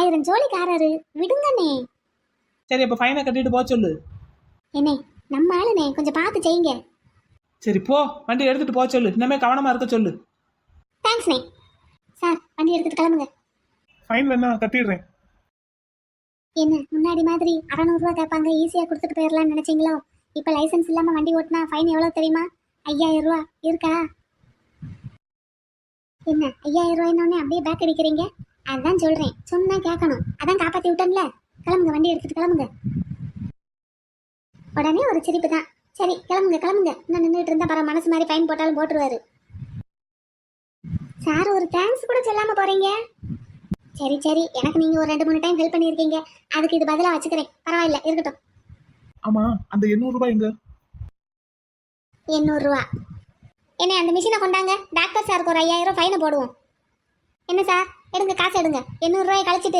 1000 ஜோலிக்காரரு விடுங்கண்ணே. சரி அப்ப ஃபைனை கட்டிட்டு போக சொல்லு. என்னே நம்ம ஆளுண்ணே, கொஞ்சம் பார்த்து செய்யுங்க. சரி போ, வண்டி எடுத்துட்டு போக சொல்லு. இனிமே கவனமா இருக்க சொல்லு. தேங்க்ஸ்ண்ணே. சார் வண்டி எடுத்துட்டு கிளம்புங்க. ஃபைன் வேணா கட்டிடுறேன். என்ன முன்னாடி மாதிரி 600 ரூபா கேட்பாங்க, ஈஸியா கொடுத்துட்டு போயிடலாம்னு நினைச்சீங்களோ? இப்ப லைசென்ஸ் இல்லாம வண்டி ஓட்டினா ஃபைன் எவ்வளவு தெரியுமா? 5000 ரூபா இருக்கா? என்ன 5000 ரூபாய்னோடனே அப்படியே பேக் அடிக்கிறீங்க? அதான் சொல்றேன், சொன்னா கேட்கணும். அதான் காப்பாத்தி விட்டேன்ல. கிளம்புங்க, வண்டி எடுத்துட்டு கிளம்புங்க. உடனே ஒரு சிரிப்பு தான். சரி கிளம்புங்க கிளம்புங்க. இன்னும் நின்றுட்டு இருந்தா பரவ மனசு மாதிரி ஃபைன் போட்டாலும் போட்டுருவாரு. சார் ஒரு தேங்க்ஸ் கூட சொல்லாம போறீங்க. சரி சரி, எனக்கு நீங்க ஒரு 2-3 டைம் ஹெல்ப் பண்ணியிருக்கீங்க, அதுக்கு இது பதிலா வச்சுக்கிறேன். பரவாயில்ல இருக்கட்டும். ஆமா, அந்த 800 ரூபாய் எங்க? 800 ரூபா என்ன? அந்த மிஷினை கொண்டாங்க, டாக்டர் சாருக்கு ஒரு 5000 ஃபைனை போடுவோம். என்ன சார், எடுங்க காசு எடுங்க. 800 ரூபாயை கழிச்சிட்டு